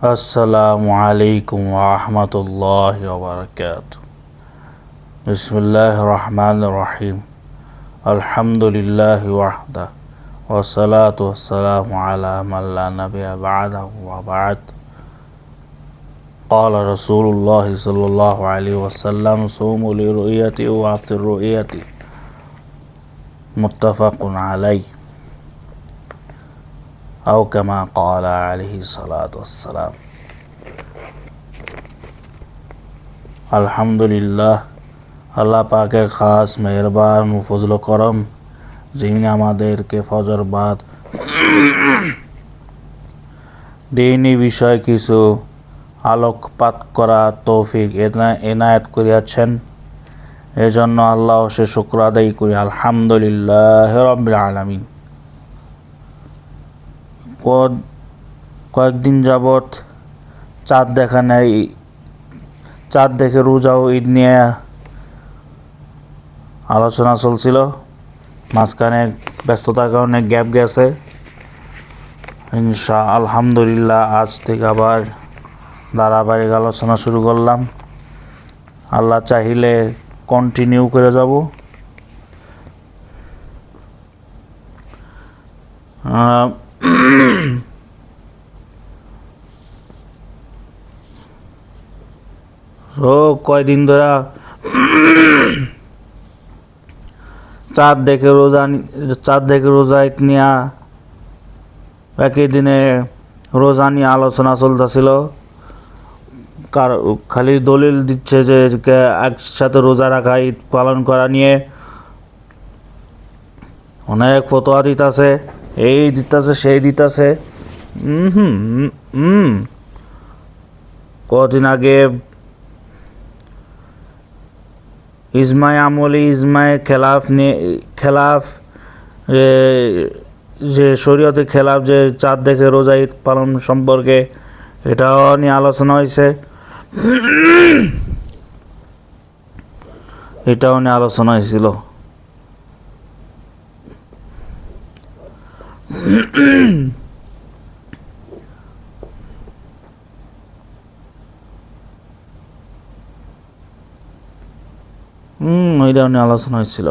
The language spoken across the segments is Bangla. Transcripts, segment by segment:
আসসালামু আলাইকুম ওয়া রাহমাতুল্লাহি ওয়া বারাকাতুহু। বিসমিল্লাহির রহমানির রহিম। আলহামদুলিল্লাহি ওয়াহদা ওয়া সালাতু ওয়াসসালামু আলা মান লা নাবিয়্যা বা'দাহু ওয়া বা'দ। قال رسول الله صلى الله عليه وسلم صوموا لرؤيتي وافطروا لرؤيتي متفق عليه أو كما قال عليه الصلاة والسلام। আলহামদুলিল্লাহ, আল্লাহ পাকের খাস মেহেরবান ও ফজল করম, যিনি আমাদেরকে ফজর বাদ দিনী বিষয় কিছু আলোকপাত করা তৌফিক এনায়েত করিয়াছেন। এজন্য আল্লাহ সে শুকর আদায় করি। আলহামদুলিল্লাহ রাব্বিল আলামিন। কয়েকদিন যাবৎ চাঁদ দেখা নেই, চাঁদ দেখে রোজা ও ঈদ নিয়ে আলোচনা চলছিল। মাঝখানে ব্যস্ততার কারণে গ্যাপ গেছে। আলহামদুলিল্লাহ আজ থেকে আবার ধারাবাহিক আলোচনা শুরু করলাম। আল্লাহ চাইলে কন্টিনিউ করে যাব। কয়দিন ধরে চাঁদ দেখে রোজা নিয়ে একই দিনে রোজা নিয়ে আলোচনা চলতেছিল। খালি দলিল দিচ্ছে যে একসাথে রোজা রাখা, ঈদ পালন করা নিয়ে অনেক ফতোয়া দিতেছে, এই দিতেছে সেই দিতেছে। কদিন আগে ইজমায়ে আমলি, ইজমায়ে খেলাফ যে শরীয়তে খেলাফ, যে চাঁদ দেখে রোজা ঈদ পালন সম্পর্কে, এটাও নিয়ে আলোচনা হয়েছে। এটাও নিয়ে আলোচনা হয়েছিল। এটাও নিয়ে আলোচনা হয়েছিল।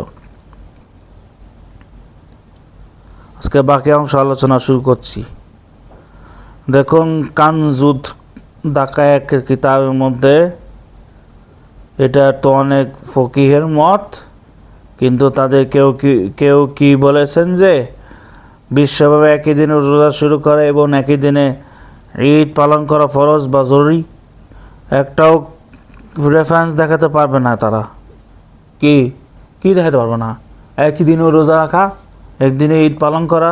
আজকে বাকি অংশ আলোচনা শুরু করছি। দেখুন, কানজুদ দাকায়েকের কিতাবের মধ্যে, এটা তো অনেক ফকিহের মত, কিন্তু তাদের কেউ কি বলেছেন যে বিশ্বভাবে একই দিনে রোজা শুরু করে এবং একই দিনে ঈদ পালন করা ফরজ বা জরুরি। একটাও রেফারেন্স দেখাতে পারবে না। তারা কি দেখাতে পারবে না? একই দিনে রোজা রাখা, একদিনে ঈদ পালন করা,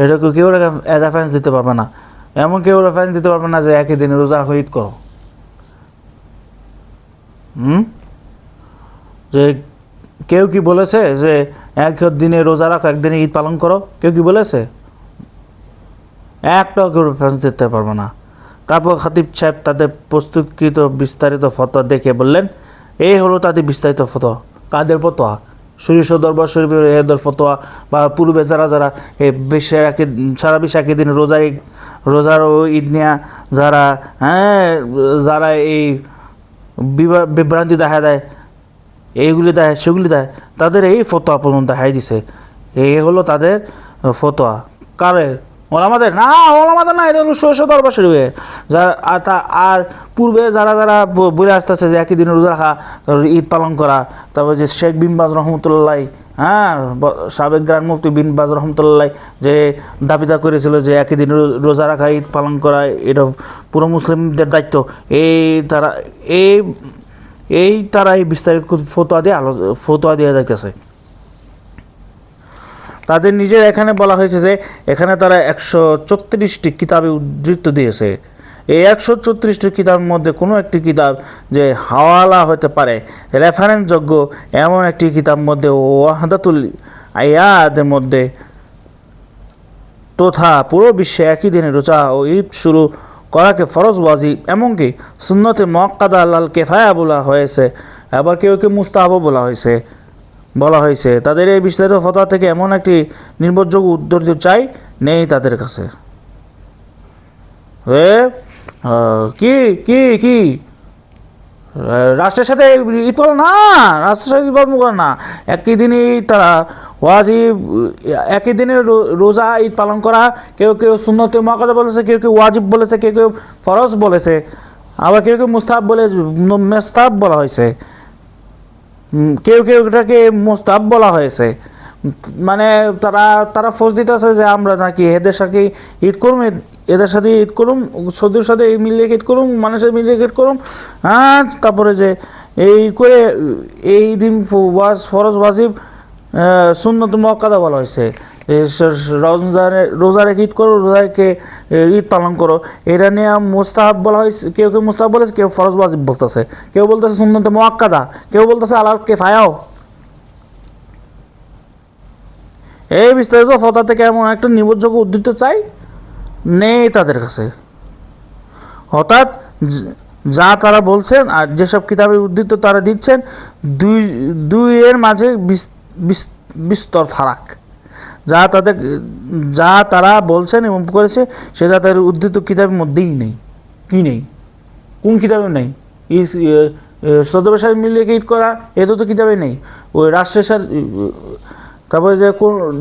এটাকে কেউ রেফারেন্স দিতে পারবে না। এমন কেউ রেফারেন্স দিতে পারবে না যে একই দিনে রোজা রাখো, ঈদ করো। যে কেউ কি বলেছে যে এক দিনে রোজা রাখো, একদিনে ঈদ পালন করো? কেউ কি বলেছে? একটাও কেউ রেফারেন্স দিতে পারবে না। তারপর খতিব সাহেব তাদের প্রস্তুতকৃত বিস্তারিত ফতোয়া দেখে বললেন, এই হলো তাদের বিস্তারিত ফতোয়া। কাদের ফতোয়া? শরীয়ত দরবার শরীফের এদের ফতোয়া, বা পূর্বে যারা সারা বিশ্বে একই দিন রোজার ও ঈদ নিয়ে যারা এই বিভ্রান্তি দেখা দেয়, এইগুলি দেয় সেগুলি দেয়, তাদের এই ফতোয়া পর্যন্ত দেখাই দিছে। এই হলো তাদের ফতোয়া। কারের? ওলামাদের না, ওলামাদের না, এটা হলো শরীয়ত দরবার শরীফের। আর পূর্বে যারা বলে আসতেছে যে একই দিনে রোজা রাখা, ঈদ পালন করা, তারপর যে শেখ বিন বাজ রহমতুল্লাহ, সাবেক গ্রান্ড মুফতি বিন বাজ রহমতুল্লাহ যে দাবিদা করেছিল যে একই দিনে রোজা রাখা, ঈদ পালন করা, এটা পুরো মুসলিমদের দায়িত্ব। তারা এই বিস্তারিত ফতোয়া দিয়ে যাইতেছে। তাদের নিজের এখানে বলা হয়েছে যে এখানে তারা 134টি কিতাবে উদ্ধৃত দিয়েছে। এই 134টি কিতাবের মধ্যে কোনো একটি কিতাব যে হাওয়ালা হতে পারে, রেফারেন্সযোগ্য, এমন একটি কিতাব মধ্যে ওয়াহদাতুল আয়াদের মধ্যে তথা পুরো বিশ্বে একই দিনে রোজা ও ঈদ শুরু করাকে ফরজ ওয়াজিব, এমনকি সুন্নতে মুআক্কাদা আলাল কিফায়া বলা হয়েছে। আবার কেউ মুস্তাহাবও বলা হয়েছে। বলা হয়েছে। তাদের এই বিস্তারিত ফতোয়া থেকে এমন একটি নির্ভরযোগ্য উত্তর চাই, নেই তাদের কাছে। কি কি কি রাষ্ট্রের সাথে ঈদ করে না, রাষ্ট্রের সাথে ঈদ পালন করে না, একই দিনই তারা ওয়াজিব, একই দিনে রোজা ঈদ পালন করা, কেউ কেউ সুন্নতে মুআক্কাদা বলেছে, কেউ কেউ ওয়াজিব বলেছে, কেউ কেউ ফরজ বলেছে, আবার কেউ কেউ মুস্তাহাব বলে মুস্তাহাব বলা হয়েছে, কেউ কেউ এটাকে মুস্তাহাব বলা হয়েছে। মানে তারা তারা ফোর্স দিতেছে যে আমরা নাকি এদের সাথে ঈদ করুম, এদের সাথে ঈদ করুম, সৌদির সাথে মিলিয়ে ঈদ করুম, মানুষের মিলিয়ে ঈদ করুম। হ্যাঁ, তারপরে যে এই করে এই দিন ফরজ ওয়াজিব সুন্নত মুআক্কাদা বলা হয়েছে, রোজা রেখে ঈদ করো, রোজা রেখে ঈদ পালন করো, এটা নিয়ে মুস্তাহাব বলা হয়েছে, কেউ কেউ মুস্তাহাব বলেছে, কেউ ফরজ ওয়াজিব বলতেছে, কেউ বলতেছে সুন্নত মুআক্কাদা, কেউ বলতেছে আলাল কিফায়াও। এই বিস্তারিত ফতোয়া থেকে এমন একটা নির্ভরযোগ্য উদ্ধৃত চাই, নেই তাদের কাছে। অর্থাৎ যা তারা বলছেন আর যেসব কিতাবের উদ্ধৃত তারা দিচ্ছেন, দুইয়ের মাঝে বিস্তর ফারাক। যা তারা বলছেন এবং করেছে সেটা তাদের উদ্ধৃত কিতাবের মধ্যেই নেই। কি নেই? কোন কিতাবে নেই? সদবের সাথে মিলিয়ে ঈদ করা, এত তো কিতাবে নেই। ওই রাষ্ট্রের সাথে, তারপরে যে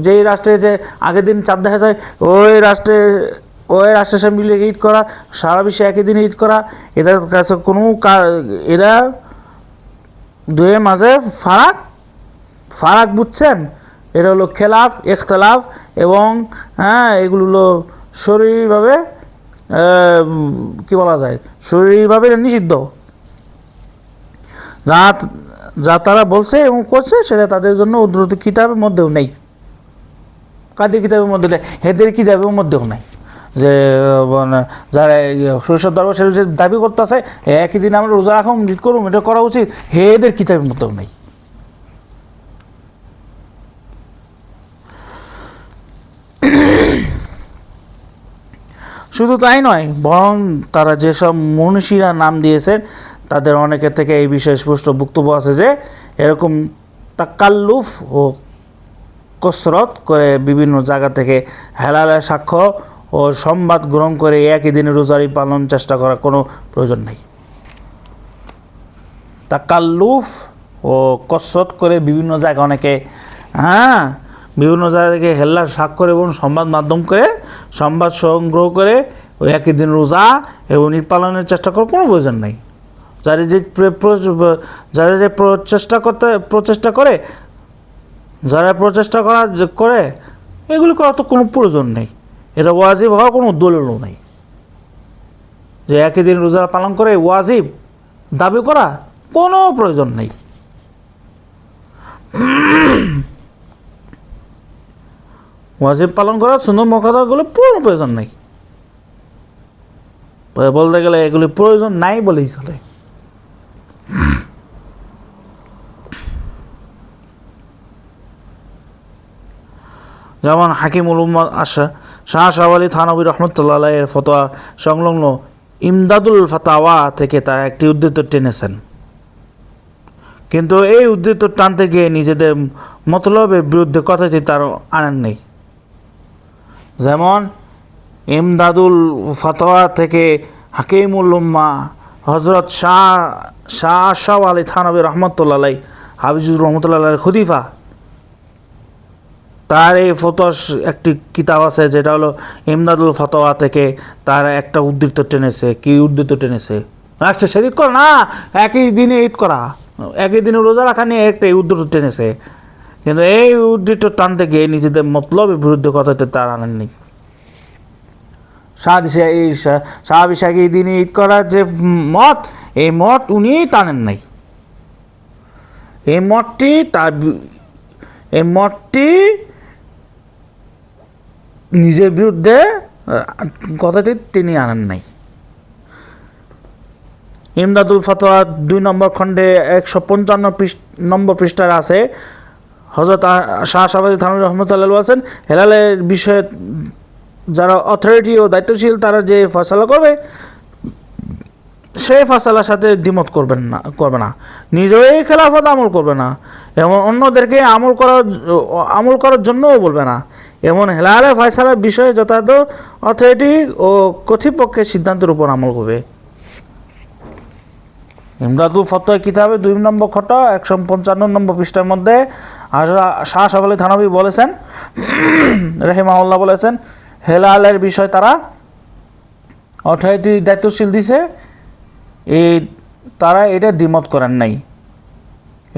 যেই রাষ্ট্রে যে আগের দিন চাঁদ দেখা যায়, ওই রাষ্ট্রের সাথে মিলিয়ে ঈদ করা, সারা বিশ্বে একই দিনে ঈদ করা, এদের কাছে কোনো এরা দুয়ের মাঝে ফারাক বুঝছেন? এটা হলো খেলাফ, ইখতিলাফ, এবং হ্যাঁ এগুলো হলো শরীরভাবে কি বলা যায়, শরীরভাবে নিষিদ্ধ। যা তারা বলছে এবং করছে সেটা তাদের জন্য উদ্ধৃত কিতাবের মধ্যেও নেই। কাদের কিতাবের মধ্যে নেই? হেদের কিতাবের মধ্যেও নাই। যে যারা শৈশব দরবার সে যে দাবি করতেছে একই দিন আমরা রোজা রাখুন, ঈদ করুন, এটা করা উচিত, হেদের কিতাবের মধ্যেও নেই। শুধু তাই নয়, বরং তারা যেসব মনীষীরা নাম দিয়েছেন তাদের অনেকের থেকে এই বিষয়ে স্পষ্ট বক্তব্য আছে যে এরকম তাকাল্লুফ ও কসরত করে বিভিন্ন জায়গা থেকে হেলালের সাক্ষ্য ও সংবাদ গ্রহণ করে একই দিনে রোজারি পালন চেষ্টা করার কোনো প্রয়োজন নেই। তাকাল্লুফ ও কসরত করে বিভিন্ন জায়গা অনেকে বিভিন্ন জায়গা থেকে হেল্লার স্বাক্ষর এবং সংবাদ মাধ্যম করে সংবাদ সংগ্রহ করে ওই একই দিন রোজা এবং ঈদ পালনের চেষ্টা করার কোনো প্রয়োজন নেই। যারা যে প্রচেষ্টা করে এগুলি করার তো কোনো প্রয়োজন নেই। এটা ওয়াজিব হওয়ার কোনো দলিলও নেই যে একই দিন রোজা পালন করে ওয়াজিব দাবি করা কোনো প্রয়োজন নেই। ওয়াজিব পালন করার সুন্নত মুআক্কাদাগুলো পুরো প্রয়োজন নেই। বলতে গেলে এগুলি প্রয়োজন নাই বলেই চলে। যেমন হাকিমুল উম্মাত শাহ আলী থানবী রহমতুল্লাহ এর ফতোয়া সংলগ্ন ইমদাদুল ফাতাওয়া থেকে তারা একটি উদ্ধৃত টেনেছেন, কিন্তু এই উদ্ধৃত টানতে গিয়ে নিজেদের মতলবের বিরুদ্ধে কথাটি তার আনেন নেই। যেমন ইমদাদুল ফাতাওয়া থেকে হাকিমুল উম্মাহ হজরত শাহ আলী থানবী রহমতুল্লাহ হাফিজুর রহমতুল্লাহ খলিফা, তার এই ফতোয়া একটি কিতাব আছে যেটা হলো ইমদাদুল ফাতাওয়া থেকে তার একটা উদ্ধৃত টেনেছে। কি উদ্ধৃত টেনেছে? রাষ্ট্রের সাথে ঈদ করা না, একই দিনে ঈদ করা, একই দিনে রোজা রাখা নিয়ে একটা উদ্ধৃত টেনেছে, কিন্তু এই উদ্ধৃত টানতে গিয়ে নিজেদের মতলবের বিরুদ্ধে কথাতে তার আনেননি। সাহাবী এই দিনে ঈদ করার যে মত, এই মত উনি টানেন নাই। এই মতটি নিজের বিরুদ্ধে কথাটি তিনি আনেন নাই। ইমদাদুল ফাতোয়া 2 নম্বর খণ্ডে 155 নম্বর পৃষ্ঠার আছে। হযরত শাহ আলী থানবী রহমতুল্লাহ বলেছেন, হেলালের বিষয়ে যারা অথরিটি ও দায়িত্বশীল তারা যে ফয়সালা করবে সেই ফয়সালার সাথে দ্বিমত করবে না, নিজেই খেলাফত আমল করবে না, এমন অন্যদেরকে আমল করার জন্যও বলবে না। এমন হেলালে ফয়সালার বিষয়ে যথাযথ অথরিটি ও কর্তৃপক্ষের সিদ্ধান্তের উপর আমল করবে। ইমদাদুল ফতোয়া কিতাবে 2 নম্বর খট 155 নম্বর পৃষ্ঠার মধ্যে শাহ শওকত আলী থানভী বলেছেন রাহিমাহুল্লাহ বলেছেন, হেলালের বিষয় তারা অথরিটি দায়িত্বশীল দিছে, তারা এটা দ্বিমত করেন নাই,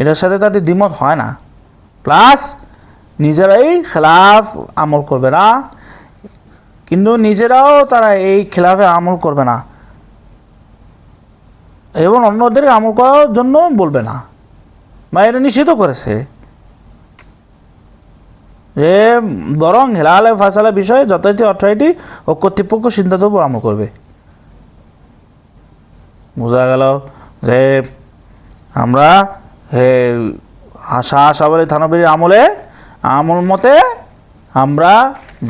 এটার সাথে তাদের দ্বিমত হয় না, প্লাস নিজেরাই খেলাফ আমল করবে না, কিন্তু নিজেরাও তারা এই খেলাফে আমল করবে না এবং অন্যদের আমল করার জন্য বলবে না, বা এটা নিষিদ্ধ করেছে যে বরং হেলালে ফয়সালা বিষয়ে যথাযথ অথরিটি ও কর্তৃপক্ষ সিদ্ধান্তের উপর আমল করবে। বোঝা গেল যে আমরা শাহ শওকত আলী থানভীর আমল মতে আমরা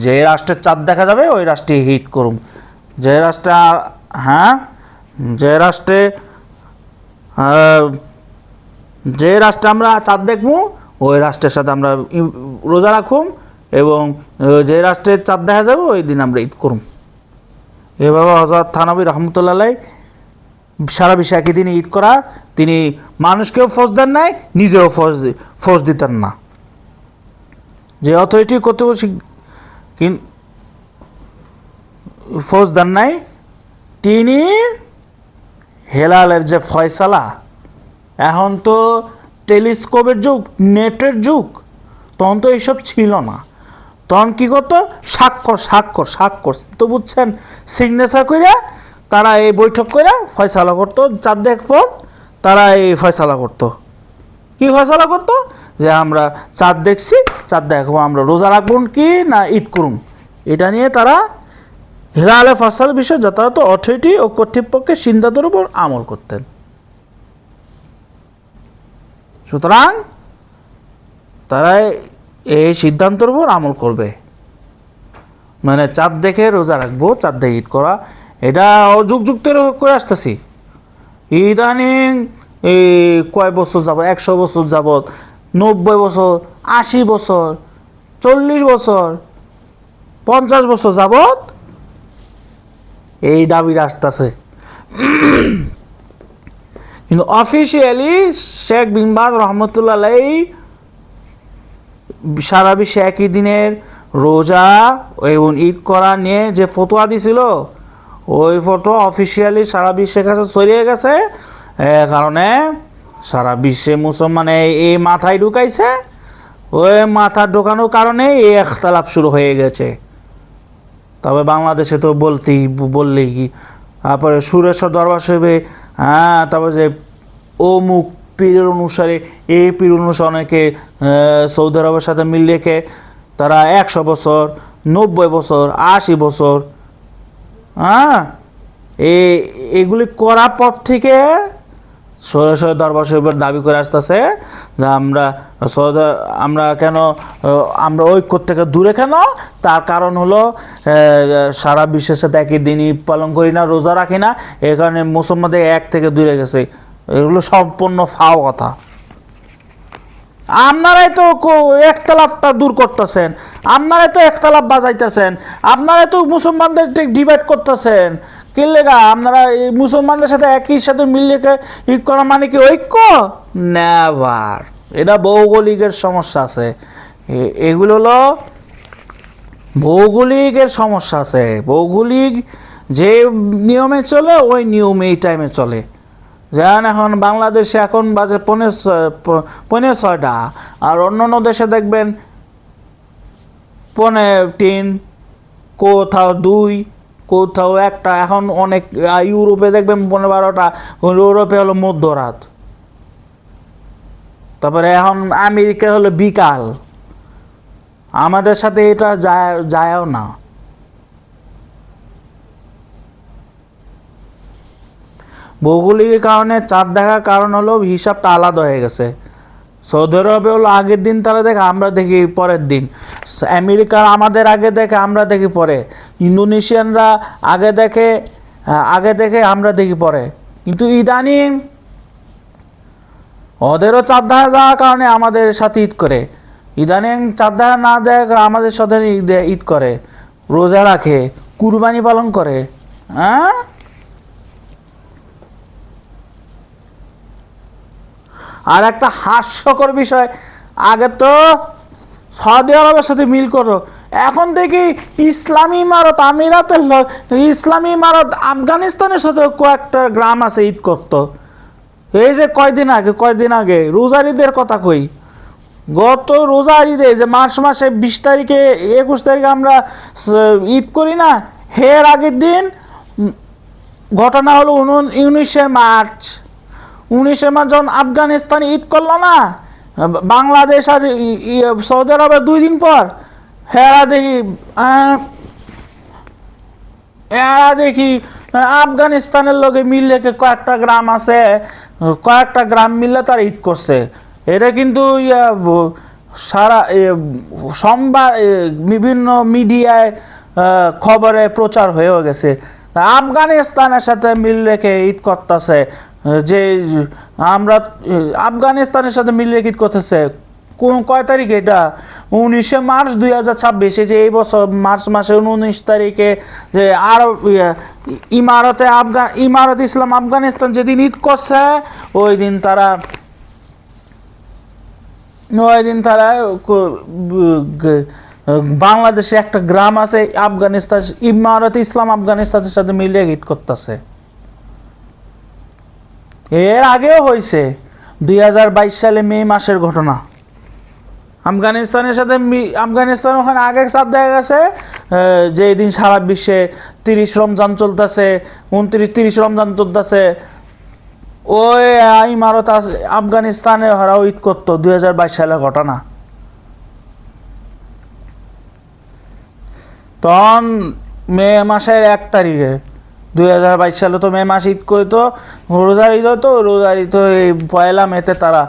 যে রাষ্ট্রের চাঁদ দেখা যাবে ওই রাষ্ট্রে হিট করুম, যে রাষ্ট্রে আমরা চাঁদ দেখবো ওই রাষ্ট্রের সাথে আমরা রোজা রাখুম এবং যে রাষ্ট্রের চাঁদ দেখা যাবে ওই দিন আমরা ঈদ করুম। এভাবে হযরত থানভী রহমতুল্লাহ আলাইহি সারা বিশ্বে একই দিনে ঈদ করা, তিনি মানুষকেও ফরজ দেন নাই, নিজেও ফরজ দিতেন না। যে অথরিটি কর্তৃপক্ষ ফরজ দেন নাই, তিনি হেলালের যে ফয়সালা, এখন তো টেলিস্কোপের যুগ, নেটের যুগ, তখন তো এইসব ছিল না, তখন কি করতো স্বাক্ষর তো বুঝছেন, সিগনেচার করে তারা এই বৈঠক করে ফয়সালা করতো, চাঁদ দেখব তারা এই ফয়সালা করতো, কি ফয়সালা করতো যে আমরা চাঁদ দেখছি, চাঁদ দেখবো, আমরা রোজা রাখবো কি না ঈদ করুন, এটা নিয়ে তারা হেলালে ফয়সালার বিষয়ে যথাযথ অথরিটি ও কর্তৃপক্ষের সিদ্ধান্তের উপর আমল করতেন। সুতরাং তারা এই সিদ্ধান্তের উপর আমল করবে, মানে চাঁদ দেখে রোজা রাখবো, চাঁদ দেখে ঈদ করা, এটা যুগ করে আসতেছি। ইদানিং এই কয় বছর যাবত, 100 বছর যাবত, 90 বছর, 80 বছর, 40 বছর, 50 বছর যাবত এই দাবি আসতেছে, কিন্তু অফিসিয়ালি শেখ বিন বাজ রহমতুল্লাহ আলাইহি সারা বিশ্বে একই দিনের রোজা এবং ঈদ করা নিয়ে যে ফতোয়া দিছিল, ওই ফটো অফিসিয়ালি সারা বিশ্বের কাছে ছড়িয়ে গেছে, কারণে সারা বিশ্বে মুসলমান এই মাথায় ঢুকাইছে, ওই মাথা ঢোকানোর কারণে এই ইখতিলাফ শুরু হয়ে গেছে। তবে বাংলাদেশে তো বললেই কি, তারপরে সুরেশ্বর দরবার শরীফে তারপরে যে অমুক পীরের অনুসারে এই পীর অনুসারে অনেকে সৌদি আরবের সাথে মিল রেখে তারা 100 বছর, 90 বছর, 80 বছর এগুলি করার পর থেকে সরাসরি দরবার শরীফের দাবি করে আসতেছে যে আমরা ঐক্য থেকে দূরে কেন, তার কারণ হলো সারা বিশ্বের সাথে একই দিন ঈদ পালন করি না, রোজা রাখি না, এই কারণে মুসলমানদের এক থেকে দূরে গেছে। এগুলো সম্পূর্ণ ফাও কথা। আপনারাই তো একতলাফটা দূর করতেছেন, আপনারাই তো একতলাফ বাজাইতেছেন, আপনারাই তো মুসলমানদের ডিভাইড করতেছেন। কি লেগা আপনারা মুসলমানদের সাথে একই সাথে মিলিয়ে ঈদ করা মানে কি ঐক্য? নেভার। এটা ভৌগোলিকের সমস্যা আছে, এগুলো হলো ভৌগোলিকের সমস্যা আছে। ভৌগোলিক যে নিয়মে চলে ওই নিয়মে এই টাইমে চলে। যেমন এখন বাংলাদেশে এখন বাজে 5:45, আর অন্যান্য দেশে দেখবেন 3:15, কোথাও 2, কোথাও 1টা। এখন অনেক ইউরোপে দেখবেন 12টা, ইউরোপে হলো মধ্যরাত। তারপরে এখন আমেরিকা হলো বিকাল। আমাদের সাথে এটা যায়ও না। ভৌগোলিক কারণে চাঁদ দেখার কারণ হলো হিসাবটা আলাদা হয়ে গেছে। সৌদি আরবে হলো আগের দিন তারা দেখে, আমরা দেখি পরের দিন। আমেরিকার আমাদের আগে দেখে, আমরা দেখি পরে। ইন্দোনেশিয়ানরা আগে দেখে আমরা দেখি পরে। কিন্তু ইদানিং ওদেরও চাঁদ দেখা যাওয়ার কারণে আমাদের সাথে ঈদ করে, ইদানিং চাঁদ দেখা না দেখা আমাদের সাথে ঈদ করে, রোজা রাখে, কুরবানি পালন করে। হ্যাঁ, আর একটা হাস্যকর বিষয়, আগে তো সৌদি আরবের সাথে মিল করো, এখন দেখি ইসলামী ইমারত আমিরাতের ইসলামী ইমারত আফগানিস্তানের সাথে কয়েকটা গ্রাম আছে ঈদ করতো। এই যে কয়দিন আগে রোজার ঈদের কথা কই, গত রোজার ঈদে যে মার্চ মাসে 20 তারিখে 21 তারিখে আমরা ঈদ করি না, এর আগের দিন ঘটনা হলো 19শে মার্চ যখন আফগানিস্তান ঈদ করলো না, বাংলাদেশ আর সৌদি আরবের 2 দিন পর দেখি আফগানিস্তানের লোকে মিললে কয়েকটা গ্রাম আছে, কয়েকটা গ্রাম মিললে তারা ঈদ করছে। এটা কিন্তু সারা সংবাদ বিভিন্ন মিডিয়ায় খবরে প্রচার হয়েও গেছে। আফগানিস্তানের সাথে মিল রেখে ঈদ করতেছে, যে আমরা আফগানিস্তানের সাথে মিল রেখে ঈদ করতেছে। কয় তারিখে এটা? 19শে মার্চ 2026, যে এই বছর মার্চ মাসের 19 তারিখে যে আরব ইমারত ইসলাম আফগানিস্তান যেদিন ঈদ করছে, ওই দিন তারা বাংলাদেশে একটা গ্রাম আছে আফগানিস্তান, ইমারত ইসলাম আফগানিস্তানের সাথে মিলিয়ে ঈদ করতেছে। এর আগেও হয়েছে 2022 সালে মে মাসের ঘটনা। আফগানিস্তান ওখানে আগে চাঁদ দেখা গেছে, যে দিন সারা বিশ্বে 30 রমজান চলতেছে, 29-30 রমজান চলতেছে, ওই ইমারত আফগানিস্তানে ওরাও ঈদ করতো 2022 সালের ঘটনা। তখন মে মাসের 1 তারিখে 2022 সালে তো মে মাস ঈদ করতো, রোজার ঈদ হতো, রোজার ঈদ এই 1 মেতে তারা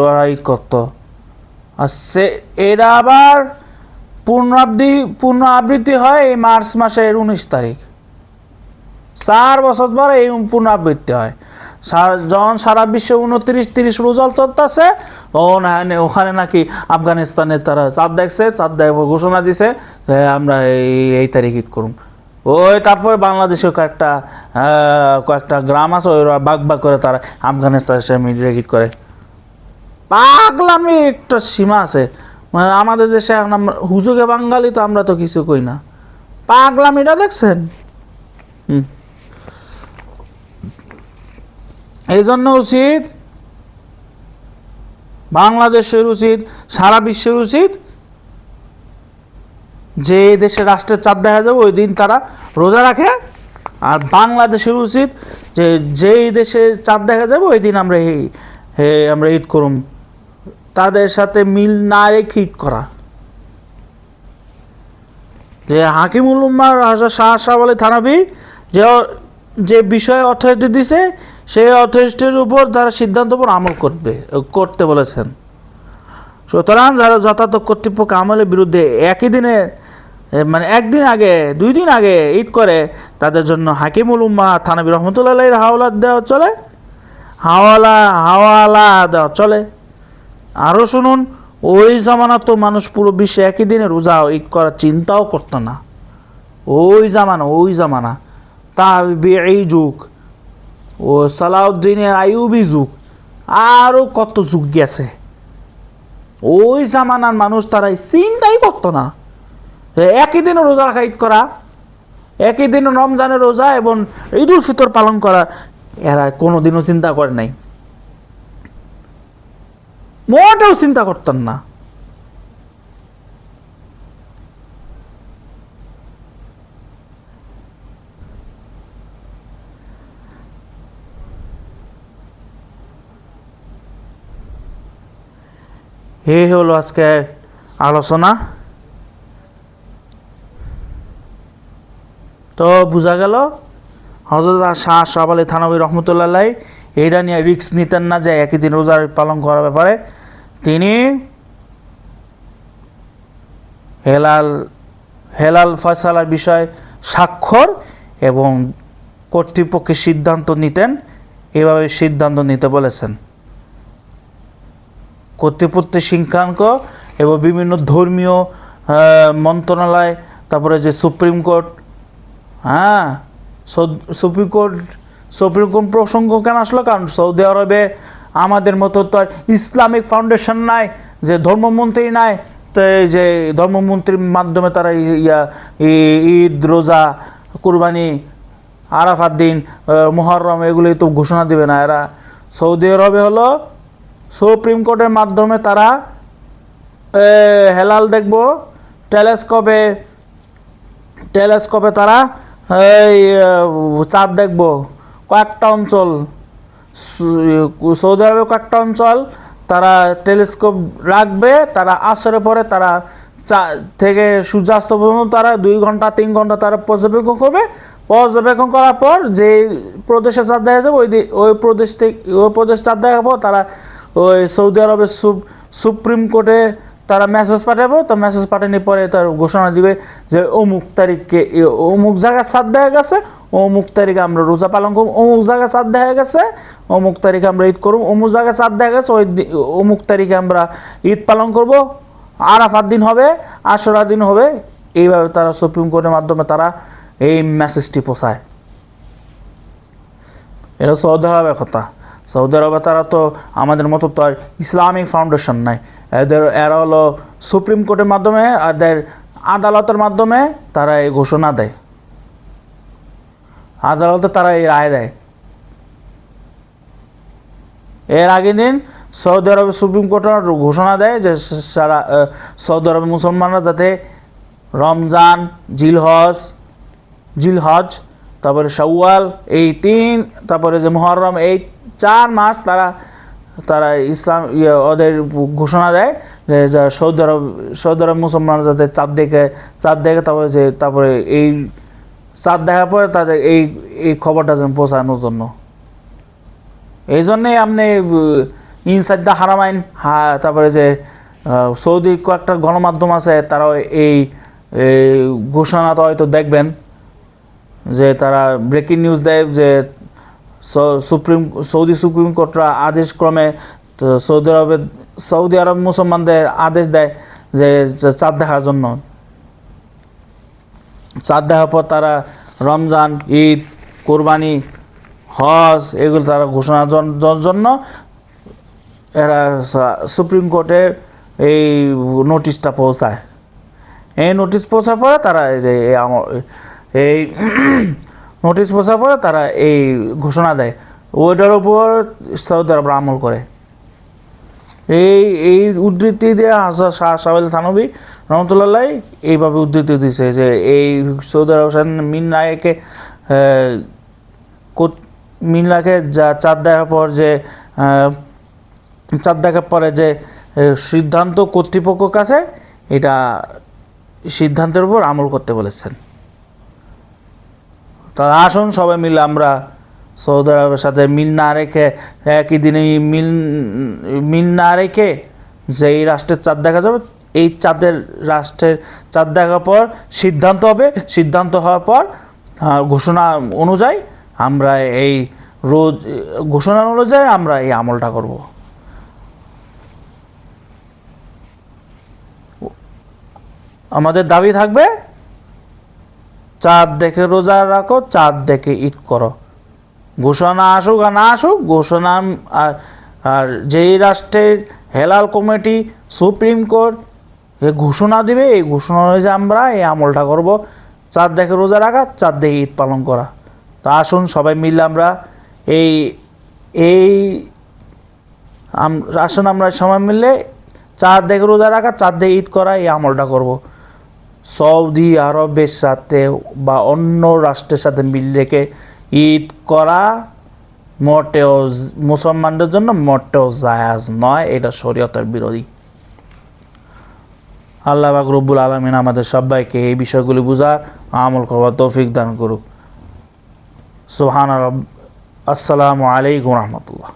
ওরা ঈদ করতো। আর এরা আবার পুনরাবৃত্তি হয় এই মার্চ মাসের 19 তারিখ, 4 বছর পরে এই পুনরাবৃত্তি হয়। যখন সারা বিশ্বে 29-30 রোজা চলতেছে, ওখানে নাকি আফগানিস্তানে তারা চাঁদ দেখছে, চাঁদ ঘোষণা দিছে আমরা এই তারিখ ঈদ করুম। ওই তারপরে বাংলাদেশে কয়েকটা গ্রাম আছে, ওরা বাগ করে তারা আফগানিস্তানের সাথে মিল ঈদ করে। পাগলামি একটা সীমা আছে, মানে আমাদের দেশে আমরা হুজুগে বাঙালি, তো আমরা তো কিছু কই না। পাগলামিটা দেখছেন? এই জন্য উচিত, বাংলাদেশের উচিত, সারা বিশ্বের উচিত, যে দেশের রাষ্ট্রের চাঁদ দেখা যাবে ওই দিন তারা রোজা রাখে। আর বাংলাদেশের উচিত যে যেই দেশে চাঁদ দেখা যাবে ওই দিন আমরা ঈদ করুম, তাদের সাথে মিল না রেখে ঈদ করা। যে হাকিমুল উম্মাহ শাহ আশরাফ আলী থানভী যে বিষয়ে অথরিটি দিছে, সেই অথরিটির উপর তারা সিদ্ধান্ত উপর আমল করতে বলেছেন। সুতরাং যারা যথাযথ কর্তৃপক্ষ আমলের বিরুদ্ধে একই দিনে, মানে 1 দিন আগে 2 দিন আগে ঈদ করে, তাদের জন্য হাকিমুল উম্মাহ থানভী রহমতুল্লাহ আলাইহির হাওলা দেওয়া চলে, হাওয়ালা দেওয়া চলে। আরও শুনুন, ওই জামানা তো মানুষ পুরো বিশ্বে একই দিনে রোজা ঈদ করার চিন্তাও করতো না। ওই জামানা তাবেঈ যুগ, ও সালাউদ্দিনের আইয়ুবী যুগ, আরও কত যুগ গেছে। ওই জামানার মানুষ তারাই চিন্তাই করতো না একই দিনে রোজা রাখা, ঈদ করা, একই দিনে রমজানের রোজা এবং ঈদ উল ফিতর পালন করা, এরা কোনোদিনও চিন্তা করে নাই, মোটেও চিন্তা করতেন না। এই হলো আজকে আলোচনা। তো বোঝা গেল হযরত শাহ আশরাফ আলী থানভী রহমতুল্লাহ আলাইহি এইটা নিয়ে রিস্ক নিতেন না যে একই দিন রোজা পালন করার ব্যাপারে। তিনি হেলাল ফয়সালার বিষয়ে স্বাক্ষর এবং কর্তৃপক্ষের সিদ্ধান্ত নিতেন। এভাবে সিদ্ধান্ত নিতে বলেছেন। কর্তৃপক্ষ সিংহাঙ্ক এবং বিভিন্ন ধর্মীয় মন্ত্রণালয়, তারপরে যে সুপ্রিম কোর্ট, হ্যাঁ সুপ্রিম কোর্ট প্রসঙ্গ কেন আসলো? কারণ সৌদি আরবে আমাদের মতো তো আর ইসলামিক ফাউন্ডেশন নাই, যে ধর্মমন্ত্রী নাই, তো এই যে ধর্মমন্ত্রীর মাধ্যমে তারা ঈদ, রোজা, কুরবানি, আরাফাত দিন, মুহররম এগুলি তো ঘোষণা দিবে না। এরা সৌদি আরবে হলো সুপ্রিম কোর্টের মাধ্যমে তারা হেলাল দেখব, টেলিস্কোপে তারা এই চাঁদ দেখব। কয়েকটা অঞ্চল সৌদি আরবে, কয়েকটা অঞ্চল তারা টেলিস্কোপ রাখবে, তারা আসরের পরে তারা থেকে সূর্যাস্ত পর্যন্ত তারা 2 ঘন্টা 3 ঘন্টা তারা পর্যবেক্ষণ করবে। পর্যবেক্ষণ করার পর যে প্রদেশে চাঁদ দেখা যাবে ওই প্রদেশ চাঁদ দেখার পর তারা ওই সৌদি আরবের সুপ্রিম কোর্টে তারা মেসেজ পাঠাবো। তো মেসেজ পাঠানোর পরে তার ঘোষণা দিবে যে অমুক তারিখে অমুক জায়গায় চাঁদ দেখা গেছে, অমুক তারিখে আমরা রোজা পালন করব, অমুক জায়গায় চাঁদ দেখা গেছে, অমুক তারিখে আমরা ঈদ করব, অমুক জায়গায় চাঁদ দেখা গেছে ওই অমুক তারিখে আমরা ঈদ পালন করব, আরাফাত দিন হবে, আশুরা দিন হবে। এইভাবে তারা সুপ্রিম কোর্টের মাধ্যমে তারা এই মেসেজটি পৌঁছায়। এটা সৌদি আরবের কথা। সৌদি আরবে তারা তো আমাদের মতো তো আর ইসলামিক ফাউন্ডেশন নাই। এরা হলো সুপ্রিম কোর্টের মাধ্যমে, এদের আদালতের মাধ্যমে তারা এই ঘোষণা দেয়, আদালতে তারা এই রায় দেয়। এর আগের দিন সৌদি আরবের সুপ্রিম কোর্ট ঘোষণা দেয় যে সারা সৌদি আরবের মুসলমানরা যাতে রমজান, জিলহজ, তারপরে শাওয়াল, এই 3, তারপরে যে মুহররম, এই 4 মাস তারা ইসলাম ওদের ঘোষণা দেয় যে সৌদি আরব মুসলমানরা যাতে চাঁদ দেখে, তারপরে এই চাঁদ দেখার পরে তাদের এই খবরটা যেন পৌঁছানোর জন্য। এই জন্যেই আপনি ইনসাইড দ্য হারামাইন, তারপরে যে সৌদি কয়েকটা গণমাধ্যম আছে তারাও এই ঘোষণাটা হয়তো দেখবেন যে তারা ব্রেকিং নিউজ দেয় যে সৌদি সুপ্রিম কোর্টরা আদেশ ক্রমে সৌদি আরব মুসলমানদের আদেশ দেয় যে চাঁদ দেখার জন্য। চাঁদ দেখার পর তারা রমজান, ঈদ, কোরবানি, হজ এগুলো তারা ঘোষণার জন্য এরা সুপ্রিম কোর্টে এই নোটিশটা পৌঁছায়। এই নোটিশ পৌঁছার পরে তারা এই নোটিশ পৌঁছার পরে তারা এই ঘোষণা দেয়, ওইটার উপর সৌদি আরব আমল করে। এই উদ্ধৃতি দিয়ে শাহ সাহেল থানভী রহমতুল্লাহ এইভাবে উদ্ধৃতি দিয়েছে যে এই সৌদি আরব মিনলাকে যা চাঁদ দেখার পরে যে সিদ্ধান্ত কর্তৃপক্ষের কাছে, এটা সিদ্ধান্তের উপর আমল করতে বলেছেন। তা আসুন সবাই মিলে আমরা সৌদি আরবের সাথে মিল না রেখে, একই দিনে মিল না রেখে যে এই রাষ্ট্রের চাঁদ দেখা যাবে, এই রাষ্ট্রের চাঁদ দেখার পর সিদ্ধান্ত হবে, সিদ্ধান্ত হওয়ার পর ঘোষণা অনুযায়ী আমরা এই ঘোষণা অনুযায়ী আমরা এই আমলটা করব। আমাদের দাবি থাকবে চাঁদ দেখে রোজা রাখো, চাঁদ দেখে ঈদ করো। ঘোষণা আসুক আর না আসুক, ঘোষণা আর যেই রাষ্ট্রের হেলাল কমিটি, সুপ্রিম কোর্ট ঘোষণা দিবে, এই ঘোষণা অনুযায়ী আমরা এই আমলটা করব। চাঁদ দেখে রোজা রাখা, চাঁদ দেখে ঈদ পালন করা। তো আসুন সবাই মিলে আমরা আসুন আমরা সবাই মিলে চাঁদ দেখে রোজা রাখা, চাঁদ দেখে ঈদ করা, এই আমলটা করব। সৌদি আরবের সাথে বা অন্য রাষ্ট্রের সাথে মিল রেখে ঈদ করা মোটেও মুসলমানদের জন্য মোটেও জায়েজ নয়, এটা শরীয়তের বিরোধী। আল্লাহ পাক রব্বুল আলামিন আমাদের সবাইকে এই বিষয়গুলি বুঝার, আমল করবার তৌফিক দান করুক। সুবহান রাব্বিক। আসসালামু আলাইকুম ওয়া রাহমাতুল্লাহ।